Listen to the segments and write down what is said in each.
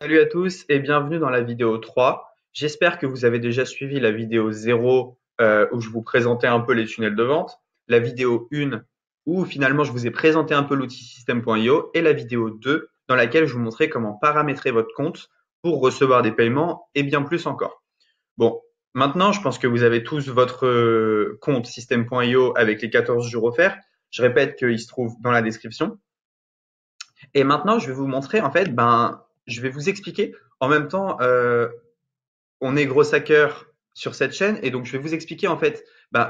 Salut à tous et bienvenue dans la vidéo 3. J'espère que vous avez déjà suivi la vidéo 0 où je vous présentais un peu les tunnels de vente, la vidéo 1 où finalement je vous ai présenté un peu l'outil system.io et la vidéo 2 dans laquelle je vous montrais comment paramétrer votre compte pour recevoir des paiements et bien plus encore. Bon, maintenant je pense que vous avez tous votre compte system.io avec les 14 jours offerts. Je répète qu'il se trouve dans la description. Et maintenant, je vais vous montrer, en fait, je vais vous expliquer. En même temps, on est gros hacker sur cette chaîne, et donc je vais vous expliquer, en fait,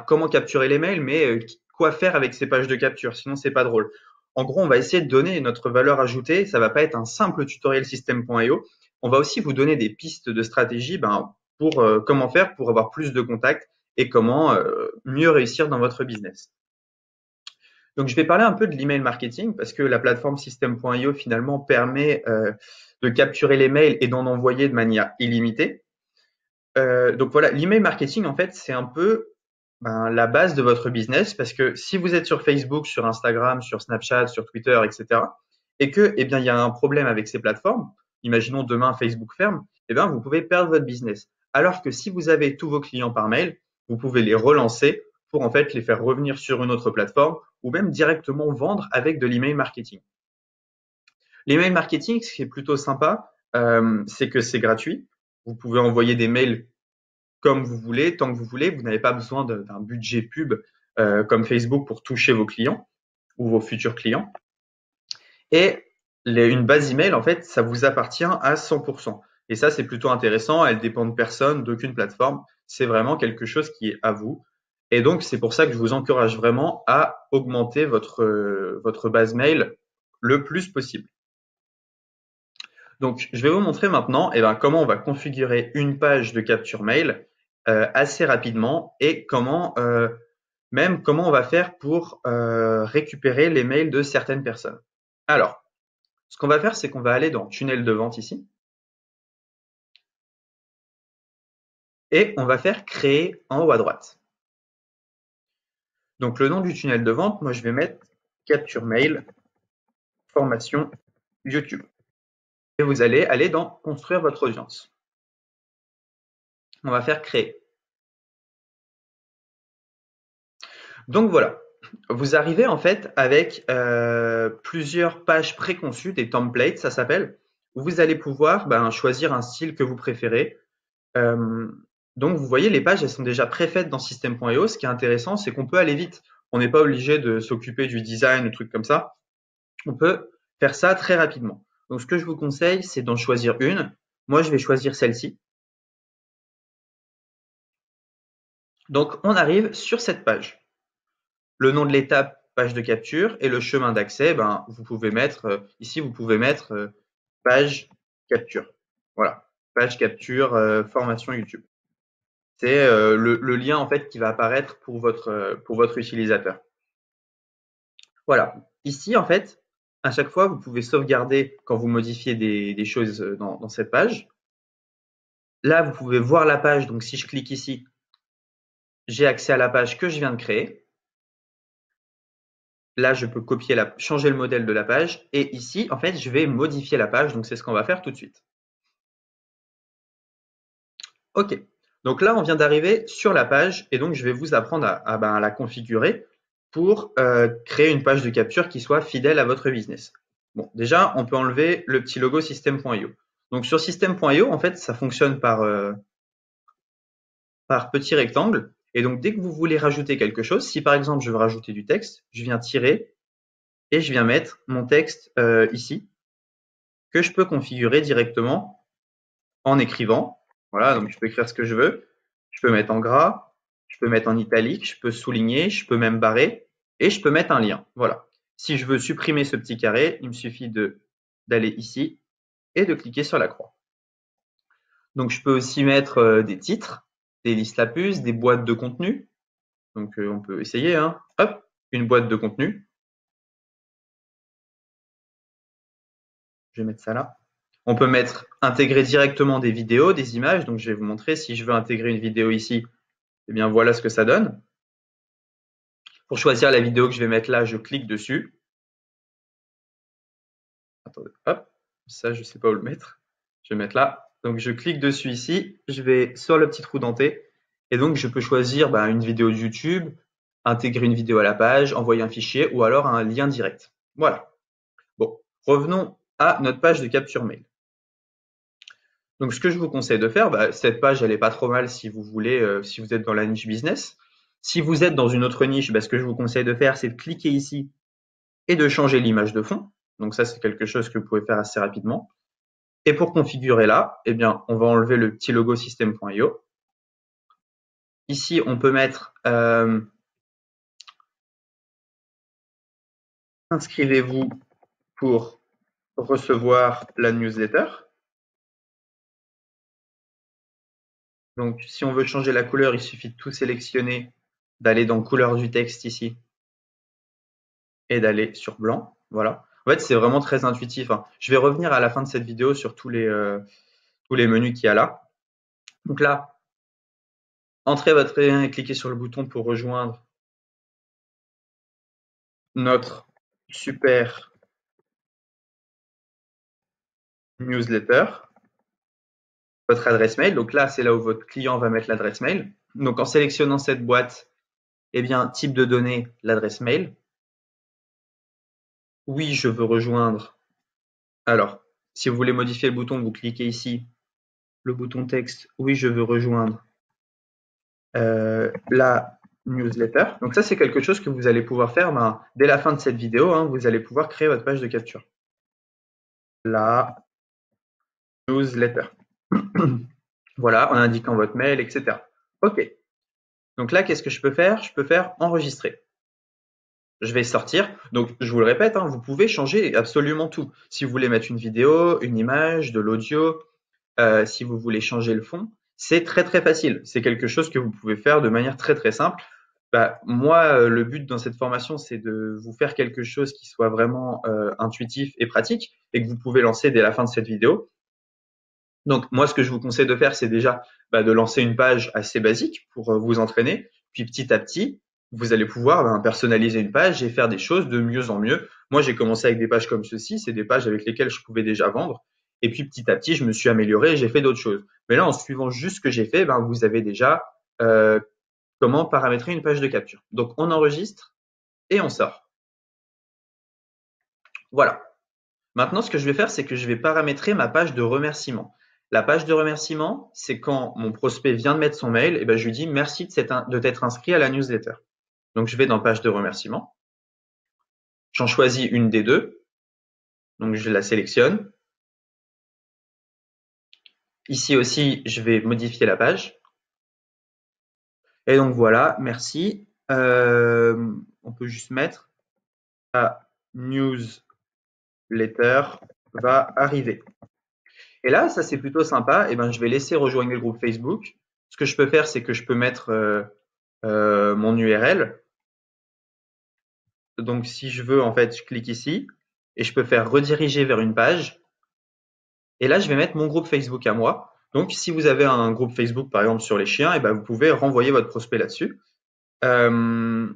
comment capturer les mails, mais quoi faire avec ces pages de capture. Sinon, c'est pas drôle. En gros, on va essayer de donner notre valeur ajoutée. Ça va pas être un simple tutoriel system.io. On va aussi vous donner des pistes de stratégie, pour comment faire pour avoir plus de contacts et comment mieux réussir dans votre business. Donc, je vais parler un peu de l'email marketing parce que la plateforme System.io finalement permet de capturer les mails et d'en envoyer de manière illimitée. Donc voilà, l'email marketing en fait c'est un peu la base de votre business parce que si vous êtes sur Facebook, sur Instagram, sur Snapchat, sur Twitter, etc. et que eh bien il y a un problème avec ces plateformes, imaginons demain Facebook ferme, eh bien vous pouvez perdre votre business. Alors que si vous avez tous vos clients par mail, vous pouvez les relancer pour en fait les faire revenir sur une autre plateforme ou même directement vendre avec de l'email marketing. L'email marketing, ce qui est plutôt sympa, c'est que c'est gratuit. Vous pouvez envoyer des mails comme vous voulez, tant que vous voulez. Vous n'avez pas besoin d'un budget pub comme Facebook pour toucher vos clients ou vos futurs clients. Et une base email, en fait, ça vous appartient à 100%. Et ça, c'est plutôt intéressant. Elle dépend de personne, d'aucune plateforme. C'est vraiment quelque chose qui est à vous. Et donc, c'est pour ça que je vous encourage vraiment à augmenter votre base mail le plus possible. Donc, je vais vous montrer maintenant comment on va configurer une page de capture mail assez rapidement et comment on va faire pour récupérer les mails de certaines personnes. Alors, ce qu'on va faire, c'est qu'on va aller dans tunnel de vente ici et on va faire créer en haut à droite. Donc, le nom du tunnel de vente, moi, je vais mettre capture mail formation YouTube. Et vous allez aller dans construire votre audience. On va faire créer. Donc voilà, vous arrivez en fait avec plusieurs pages préconçues, des templates, ça s'appelle, où vous allez pouvoir choisir un style que vous préférez. Euh, donc vous voyez, les pages, elles sont déjà préfaites dans System.io. Ce qui est intéressant, c'est qu'on peut aller vite. On n'est pas obligé de s'occuper du design ou trucs comme ça. On peut faire ça très rapidement. Donc ce que je vous conseille, c'est d'en choisir une. Moi, je vais choisir celle-ci. Donc on arrive sur cette page. Le nom de l'étape, page de capture, et le chemin d'accès, vous pouvez mettre, ici, vous pouvez mettre page capture. Voilà, page capture, formation YouTube. C'est le lien en fait qui va apparaître pour votre utilisateur. Voilà, ici en fait, à chaque fois, vous pouvez sauvegarder quand vous modifiez des choses dans cette page. Là, vous pouvez voir la page, donc si je clique ici, j'ai accès à la page que je viens de créer. Là, je peux changer le modèle de la page. Et ici, en fait, je vais modifier la page. Donc, c'est ce qu'on va faire tout de suite. OK. Donc là, on vient d'arriver sur la page. Et donc, je vais vous apprendre à la configurer pour créer une page de capture qui soit fidèle à votre business. Bon, déjà, on peut enlever le petit logo system.io. Donc, sur system.io, en fait, ça fonctionne par petit rectangle. Et donc, dès que vous voulez rajouter quelque chose, si par exemple, je veux rajouter du texte, je viens tirer et je viens mettre mon texte ici, que je peux configurer directement en écrivant. Voilà, donc je peux écrire ce que je veux. Je peux mettre en gras, je peux mettre en italique, je peux souligner, je peux même barrer et je peux mettre un lien. Voilà. Si je veux supprimer ce petit carré, il me suffit d'aller ici et de cliquer sur la croix. Donc je peux aussi mettre des titres, des listes à puces, des boîtes de contenu. Donc on peut essayer, hein. Hop, une boîte de contenu. Je vais mettre ça là. On peut intégrer directement des vidéos, des images. Donc, je vais vous montrer si je veux intégrer une vidéo ici. Eh bien, voilà ce que ça donne. Pour choisir la vidéo que je vais mettre là, je clique dessus. Attendez, hop, ça, je ne sais pas où le mettre. Je vais mettre là. Donc, je clique dessus ici. Je vais sur le petit trou denté. Et donc, je peux choisir une vidéo de YouTube, intégrer une vidéo à la page, envoyer un fichier ou alors un lien direct. Voilà. Bon, revenons à notre page de capture mail. Donc, ce que je vous conseille de faire, cette page, elle est pas trop mal si vous voulez, si vous êtes dans la niche business. Si vous êtes dans une autre niche, ce que je vous conseille de faire, c'est de cliquer ici et de changer l'image de fond. Donc ça, c'est quelque chose que vous pouvez faire assez rapidement. Et pour configurer là, on va enlever le petit logo system.io. Ici, on peut mettre inscrivez-vous pour recevoir la newsletter. Donc, si on veut changer la couleur, il suffit de tout sélectionner, d'aller dans couleur du texte ici et d'aller sur blanc. Voilà. En fait, c'est vraiment très intuitif. Je vais revenir à la fin de cette vidéo sur tous les menus qu'il y a là. Donc là, entrez votre lien et cliquez sur le bouton pour rejoindre notre super newsletter, votre adresse mail. Donc là, c'est là où votre client va mettre l'adresse mail. Donc en sélectionnant cette boîte, type de données, l'adresse mail. Oui, je veux rejoindre. Alors, si vous voulez modifier le bouton, vous cliquez ici, le bouton texte. Oui, je veux rejoindre la newsletter. Donc ça, c'est quelque chose que vous allez pouvoir faire dès la fin de cette vidéo. Vous allez pouvoir créer votre page de capture. La newsletter. Voilà, en indiquant votre mail, etc. OK. Donc là, qu'est-ce que je peux faire? Je peux faire enregistrer. Je vais sortir. Donc, je vous le répète, vous pouvez changer absolument tout. Si vous voulez mettre une vidéo, une image, de l'audio, si vous voulez changer le fond, c'est très très facile. C'est quelque chose que vous pouvez faire de manière très très simple. Moi, le but dans cette formation, c'est de vous faire quelque chose qui soit vraiment intuitif et pratique et que vous pouvez lancer dès la fin de cette vidéo. Donc, moi, ce que je vous conseille de faire, c'est déjà de lancer une page assez basique pour vous entraîner. Puis petit à petit, vous allez pouvoir personnaliser une page et faire des choses de mieux en mieux. Moi, j'ai commencé avec des pages comme ceci, c'est des pages avec lesquelles je pouvais déjà vendre. Et puis petit à petit, je me suis amélioré et j'ai fait d'autres choses. Mais là, en suivant juste ce que j'ai fait, vous avez déjà comment paramétrer une page de capture. Donc, on enregistre et on sort. Voilà. Maintenant, ce que je vais faire, c'est que je vais paramétrer ma page de remerciement. La page de remerciement, c'est quand mon prospect vient de mettre son mail, je lui dis merci de t'être inscrit à la newsletter. Donc, je vais dans page de remerciement. J'en choisis une des deux. Donc, je la sélectionne. Ici aussi, je vais modifier la page. Et donc, voilà, merci. On peut juste mettre la newsletter va arriver. Et là, ça c'est plutôt sympa. Je vais laisser rejoindre le groupe Facebook. Ce que je peux faire, c'est que je peux mettre mon URL. Donc, si je veux, en fait, je clique ici et je peux faire rediriger vers une page. Et là, je vais mettre mon groupe Facebook à moi. Donc, si vous avez un groupe Facebook, par exemple, sur les chiens, vous pouvez renvoyer votre prospect là-dessus. Là,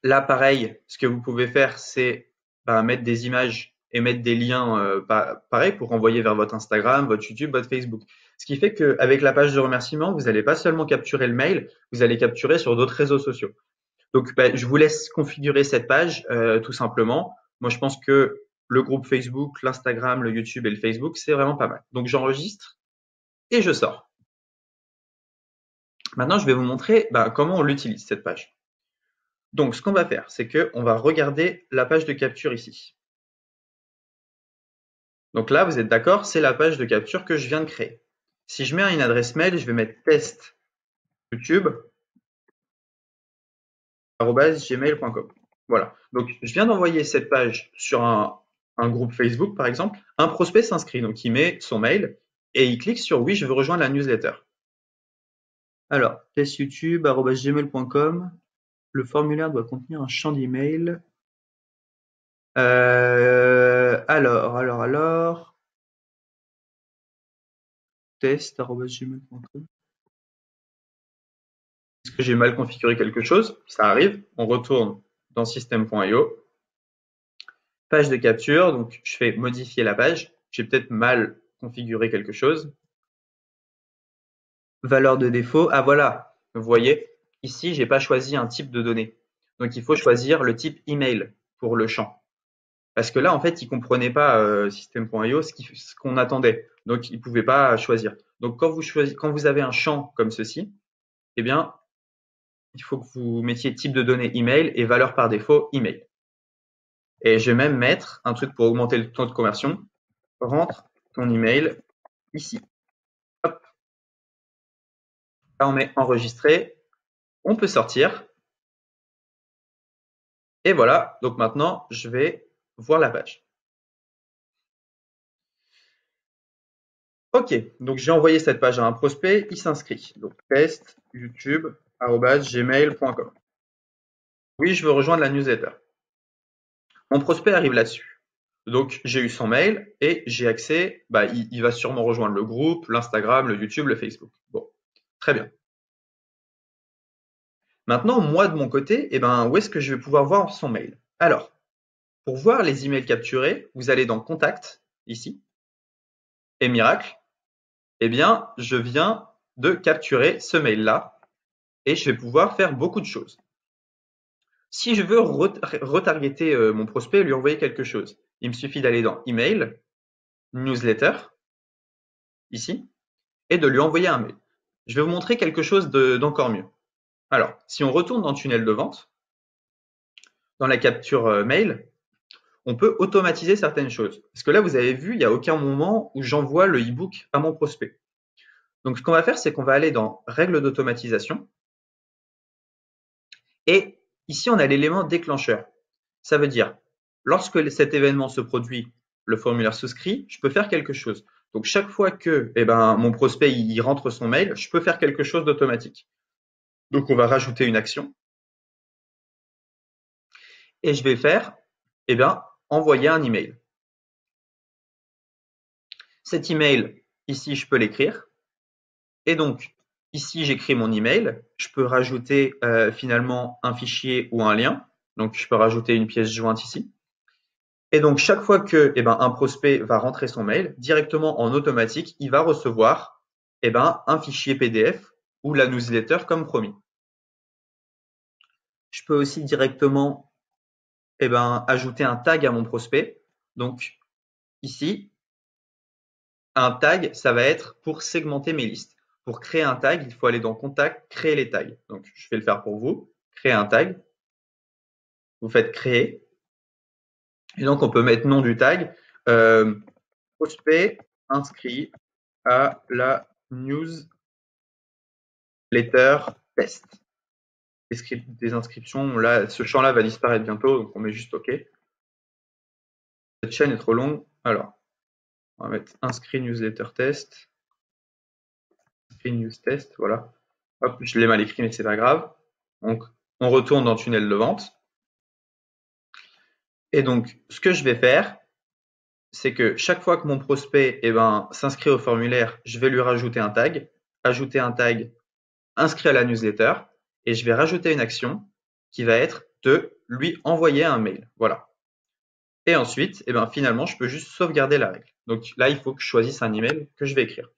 pareil, ce que vous pouvez faire, c'est mettre des images et mettre des liens pareil pour renvoyer vers votre Instagram, votre YouTube, votre Facebook. Ce qui fait qu'avec la page de remerciement, vous n'allez pas seulement capturer le mail, vous allez capturer sur d'autres réseaux sociaux. Donc, je vous laisse configurer cette page tout simplement. Moi, je pense que le groupe Facebook, l'Instagram, le YouTube et le Facebook, c'est vraiment pas mal. Donc, j'enregistre et je sors. Maintenant, je vais vous montrer comment on l'utilise, cette page. Donc, ce qu'on va faire, c'est qu'on va regarder la page de capture ici. Donc là, vous êtes d'accord, c'est la page de capture que je viens de créer. Si je mets une adresse mail, je vais mettre test youtube@gmail.com. Voilà. Donc, je viens d'envoyer cette page sur un groupe Facebook, par exemple. Un prospect s'inscrit, donc il met son mail et il clique sur oui, je veux rejoindre la newsletter. Alors, testyoutube@gmail.com. Le formulaire doit contenir un champ d'email. Alors. Test@gmail.com. Est-ce que j'ai mal configuré quelque chose? Ça arrive. On retourne dans system.io. Page de capture. Donc, je fais modifier la page. J'ai peut-être mal configurer quelque chose. Valeur de défaut, ah voilà, vous voyez, ici, j'ai pas choisi un type de données. Donc, il faut choisir le type email pour le champ. Parce que là, en fait, il comprenait pas System.io ce qu'on attendait. Donc, il pouvait pas choisir. Donc, quand vous avez un champ comme ceci, eh bien, il faut que vous mettiez type de données email et valeur par défaut email. Et je vais même mettre un truc pour augmenter le taux de conversion. Rentre ton email ici. Hop. Là, on met enregistrer. On peut sortir. Et voilà. Donc maintenant, je vais voir la page. Ok. Donc j'ai envoyé cette page à un prospect. Il s'inscrit. Donc test youtube@gmail.com. Oui, je veux rejoindre la newsletter. Mon prospect arrive là-dessus. Donc j'ai eu son mail et j'ai accès, il va sûrement rejoindre le groupe, l'Instagram, le YouTube, le Facebook. Bon, très bien. Maintenant, moi de mon côté, où est-ce que je vais pouvoir voir son mail? Alors, pour voir les emails capturés, vous allez dans Contact, ici, et miracle, je viens de capturer ce mail-là et je vais pouvoir faire beaucoup de choses. Si je veux retargeter mon prospect et lui envoyer quelque chose, il me suffit d'aller dans Email, Newsletter, ici, et de lui envoyer un mail. Je vais vous montrer quelque chose d'encore mieux. Alors, si on retourne dans Tunnel de vente, dans la capture mail, on peut automatiser certaines choses. Parce que là, vous avez vu, il n'y a aucun moment où j'envoie le e-book à mon prospect. Donc, ce qu'on va faire, c'est qu'on va aller dans Règles d'automatisation. Et ici, on a l'élément déclencheur. Ça veut dire, lorsque cet événement se produit, le formulaire souscrit, je peux faire quelque chose. Donc, chaque fois que mon prospect il rentre son mail, je peux faire quelque chose d'automatique. Donc, on va rajouter une action. Et je vais faire, envoyer un email. Cet email, ici, je peux l'écrire. Et donc, ici, j'écris mon email. Je peux rajouter finalement un fichier ou un lien. Donc, je peux rajouter une pièce jointe ici. Et donc, chaque fois que un prospect va rentrer son mail, directement en automatique, il va recevoir un fichier PDF ou la newsletter comme promis. Je peux aussi directement ajouter un tag à mon prospect. Donc, ici, un tag, ça va être pour segmenter mes listes. Pour créer un tag, il faut aller dans Contact, créer les tags. Donc, je vais le faire pour vous. Créer un tag. Vous faites créer. Et donc, on peut mettre nom du tag. Prospect inscrit à la newsletter test. Des inscriptions, là, ce champ-là va disparaître bientôt, donc on met juste OK. Cette chaîne est trop longue. Alors, on va mettre inscrit newsletter test. Inscrit news test, voilà. Hop, je l'ai mal écrit, mais c'est pas grave. Donc, on retourne dans tunnel de vente. Et donc, ce que je vais faire, c'est que chaque fois que mon prospect s'inscrit au formulaire, je vais lui rajouter un tag, ajouter un tag inscrit à la newsletter, et je vais rajouter une action qui va être de lui envoyer un mail. Voilà. Et ensuite, finalement, je peux juste sauvegarder la règle. Donc là, il faut que je choisisse un email que je vais écrire.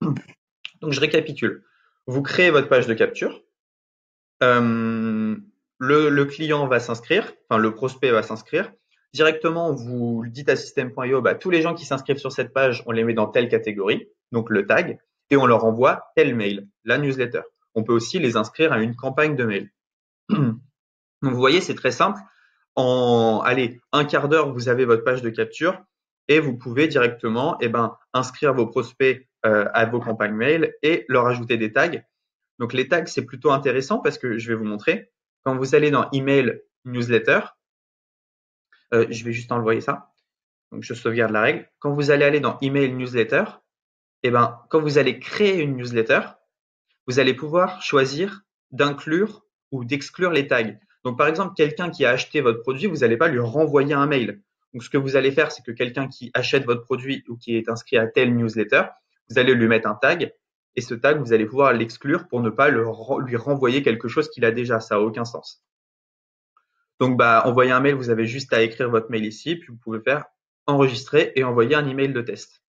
Donc je récapitule. Vous créez votre page de capture. Le client va s'inscrire, enfin le prospect va s'inscrire. Directement, vous dites à System.io, tous les gens qui s'inscrivent sur cette page, on les met dans telle catégorie, donc le tag, et on leur envoie tel mail, la newsletter. On peut aussi les inscrire à une campagne de mail. Donc vous voyez, c'est très simple. En un quart d'heure, vous avez votre page de capture et vous pouvez directement inscrire vos prospects à vos campagnes mail et leur ajouter des tags. Donc les tags, c'est plutôt intéressant parce que je vais vous montrer. Quand vous allez dans Email Newsletter, je vais juste envoyer ça. Donc je sauvegarde la règle. Quand vous allez aller dans Email Newsletter, quand vous allez créer une newsletter, vous allez pouvoir choisir d'inclure ou d'exclure les tags. Donc, par exemple, quelqu'un qui a acheté votre produit, vous n'allez pas lui renvoyer un mail. Donc, ce que vous allez faire, c'est que quelqu'un qui achète votre produit ou qui est inscrit à telle newsletter, vous allez lui mettre un tag et ce tag, vous allez pouvoir l'exclure pour ne pas lui renvoyer quelque chose qu'il a déjà. Ça n'a aucun sens. Donc, envoyer un mail, vous avez juste à écrire votre mail ici, puis vous pouvez faire enregistrer et envoyer un email de test.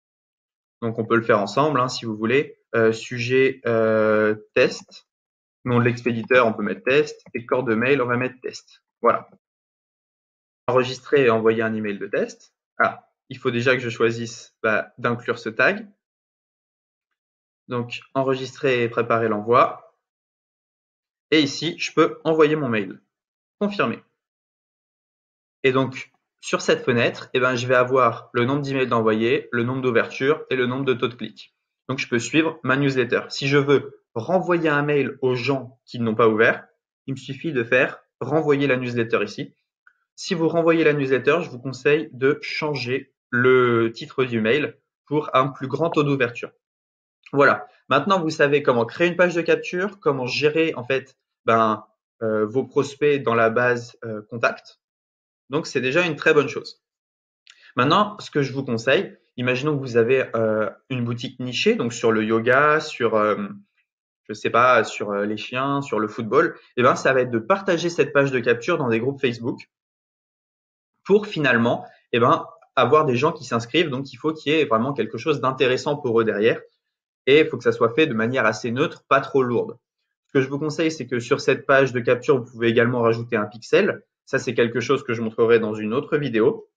Donc, on peut le faire ensemble hein, si vous voulez. Sujet test. Nom de l'expéditeur, on peut mettre test. Et corps de mail, on va mettre test. Voilà. Enregistrer et envoyer un email de test. Ah, il faut déjà que je choisisse d'inclure ce tag. Donc, enregistrer et préparer l'envoi. Et ici, je peux envoyer mon mail. Confirmer. Et donc, sur cette fenêtre, je vais avoir le nombre d'emails d'envoyés, le nombre d'ouvertures et le nombre de taux de clic. Donc, je peux suivre ma newsletter. Si je veux renvoyer un mail aux gens qui n'ont pas ouvert, il me suffit de faire renvoyer la newsletter ici. Si vous renvoyez la newsletter, je vous conseille de changer le titre du mail pour un plus grand taux d'ouverture. Voilà. Maintenant, vous savez comment créer une page de capture, comment gérer en fait vos prospects dans la base contact. Donc, c'est déjà une très bonne chose. Maintenant, ce que je vous conseille, imaginons que vous avez une boutique nichée, donc sur le yoga, sur, je sais pas, sur les chiens, sur le football, ça va être de partager cette page de capture dans des groupes Facebook pour finalement, avoir des gens qui s'inscrivent. Donc, il faut qu'il y ait vraiment quelque chose d'intéressant pour eux derrière. Et il faut que ça soit fait de manière assez neutre, pas trop lourde. Ce que je vous conseille, c'est que sur cette page de capture, vous pouvez également rajouter un pixel. Ça, c'est quelque chose que je montrerai dans une autre vidéo.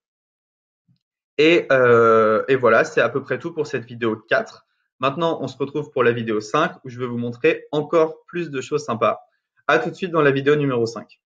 Et voilà, c'est à peu près tout pour cette vidéo 4. Maintenant, on se retrouve pour la vidéo 5 où je vais vous montrer encore plus de choses sympas. À tout de suite dans la vidéo numéro 5.